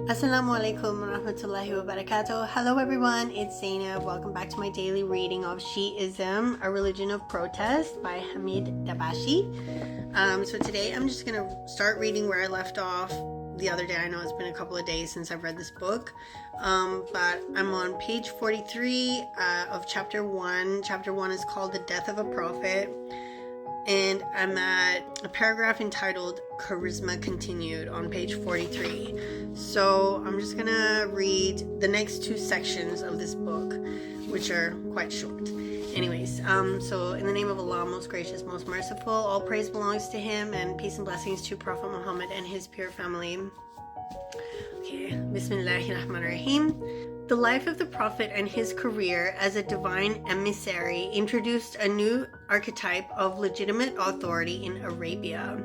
Assalamu alaikum wa rahmatullahi wa barakatuh. Hello everyone, it's Zainab. Welcome back to my daily reading of Shi'ism, A Religion of Protest by Hamid Dabashi. So today I'm just going to start reading where I left off the other day. I know it's been a couple of days since I've read this book, but I'm on page 43 of chapter 1. Chapter 1 is called The Death of a Prophet. And I'm at a paragraph entitled Charisma Continued on page 43. So I'm just gonna read the next two sections of this book, which are quite short. Anyways, so in the name of Allah, most gracious, most merciful, all praise belongs to Him, and peace and blessings to Prophet Muhammad and his pure family. Okay, Bismillahirrahmanirrahim. The life of the Prophet and his career as a divine emissary introduced a new archetype of legitimate authority in Arabia,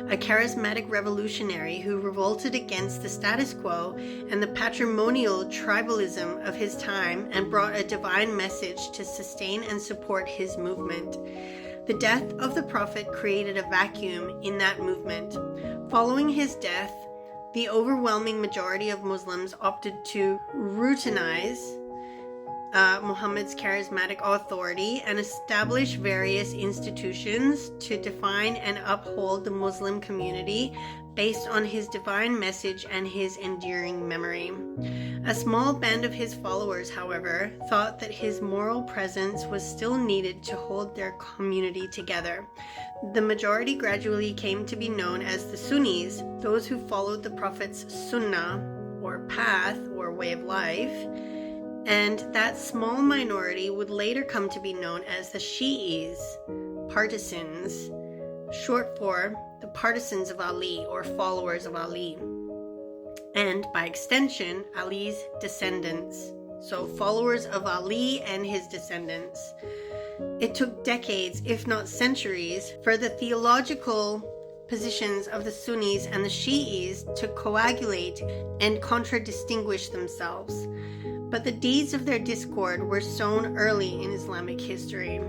a charismatic revolutionary who revolted against the status quo and the patrimonial tribalism of his time and brought a divine message to sustain and support his movement. The death of the Prophet created a vacuum in that movement. Following his death, the overwhelming majority of Muslims opted to routinize Muhammad's charismatic authority and establish various institutions to define and uphold the Muslim community based on his divine message and his enduring memory. A small band of his followers, however, thought that his moral presence was still needed to hold their community together. The majority gradually came to be known as the Sunnis, those who followed the Prophet's sunnah, or path, or way of life, and that small minority would later come to be known as the Shi'is, partisans, short for the partisans of Ali, or followers of Ali, and by extension, Ali's descendants. So followers of Ali and his descendants. It took decades, if not centuries, for the theological positions of the Sunnis and the Shi'is to coagulate and contradistinguish themselves. But the deeds of their discord were sown early in Islamic history.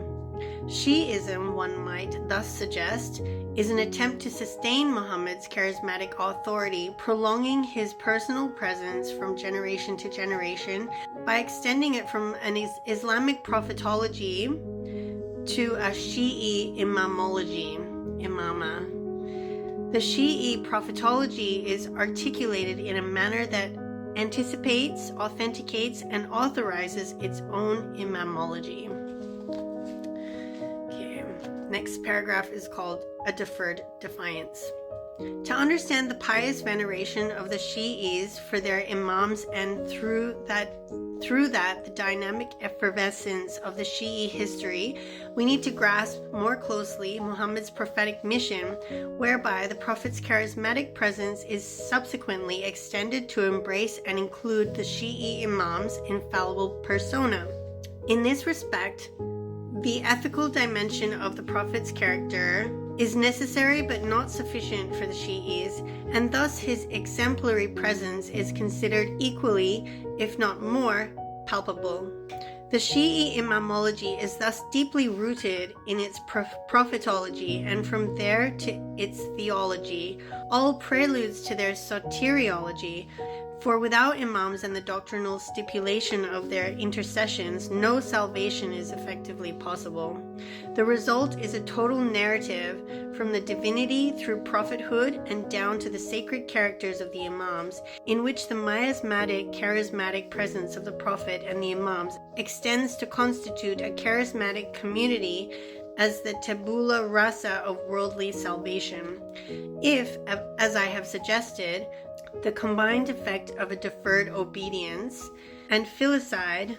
Shi'ism, one might thus suggest, is an attempt to sustain Muhammad's charismatic authority, prolonging his personal presence from generation to generation by extending it from an Islamic prophetology to a Shi'i imama. The Shi'i prophetology is articulated in a manner that anticipates, authenticates, and authorizes its own imamology. Okay, next paragraph is called A Deferred Defiance. To understand the pious veneration of the Shi'is for their imams and through that the dynamic effervescence of the Shi'i history, we need to grasp more closely Muhammad's prophetic mission, whereby the Prophet's charismatic presence is subsequently extended to embrace and include the Shi'i imam's infallible persona. In this respect, the ethical dimension of the Prophet's character is necessary but not sufficient for the Shi'is, and thus his exemplary presence is considered equally, if not more, palpable. The Shi'i imamology is thus deeply rooted in its prophetology, and from there to its theology, all preludes to their soteriology. For without imams and the doctrinal stipulation of their intercessions, no salvation is effectively possible. The result is a total narrative from the divinity through prophethood and down to the sacred characters of the imams, in which the miasmatic, charismatic presence of the prophet and the imams extends to constitute a charismatic community as the tabula rasa of worldly salvation. If, as I have suggested, the combined effect of a deferred obedience and filicide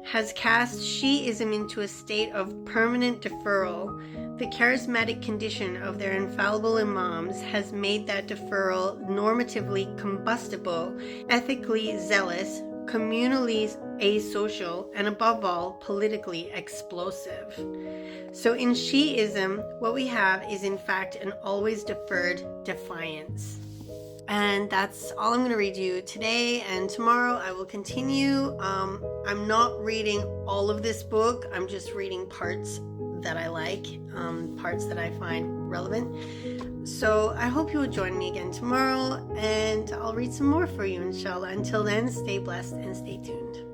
has cast Shi'ism into a state of permanent deferral, the charismatic condition of their infallible imams has made that deferral normatively combustible, ethically zealous, communally asocial, and above all, politically explosive. So in Shi'ism, what we have is in fact an always deferred defiance. And that's all I'm going to read you today, and tomorrow I will continue. I'm not reading all of this book. I'm just reading parts that I like, parts that I find relevant. So I hope you will join me again tomorrow, and I'll read some more for you, inshallah. Until then, stay blessed and stay tuned.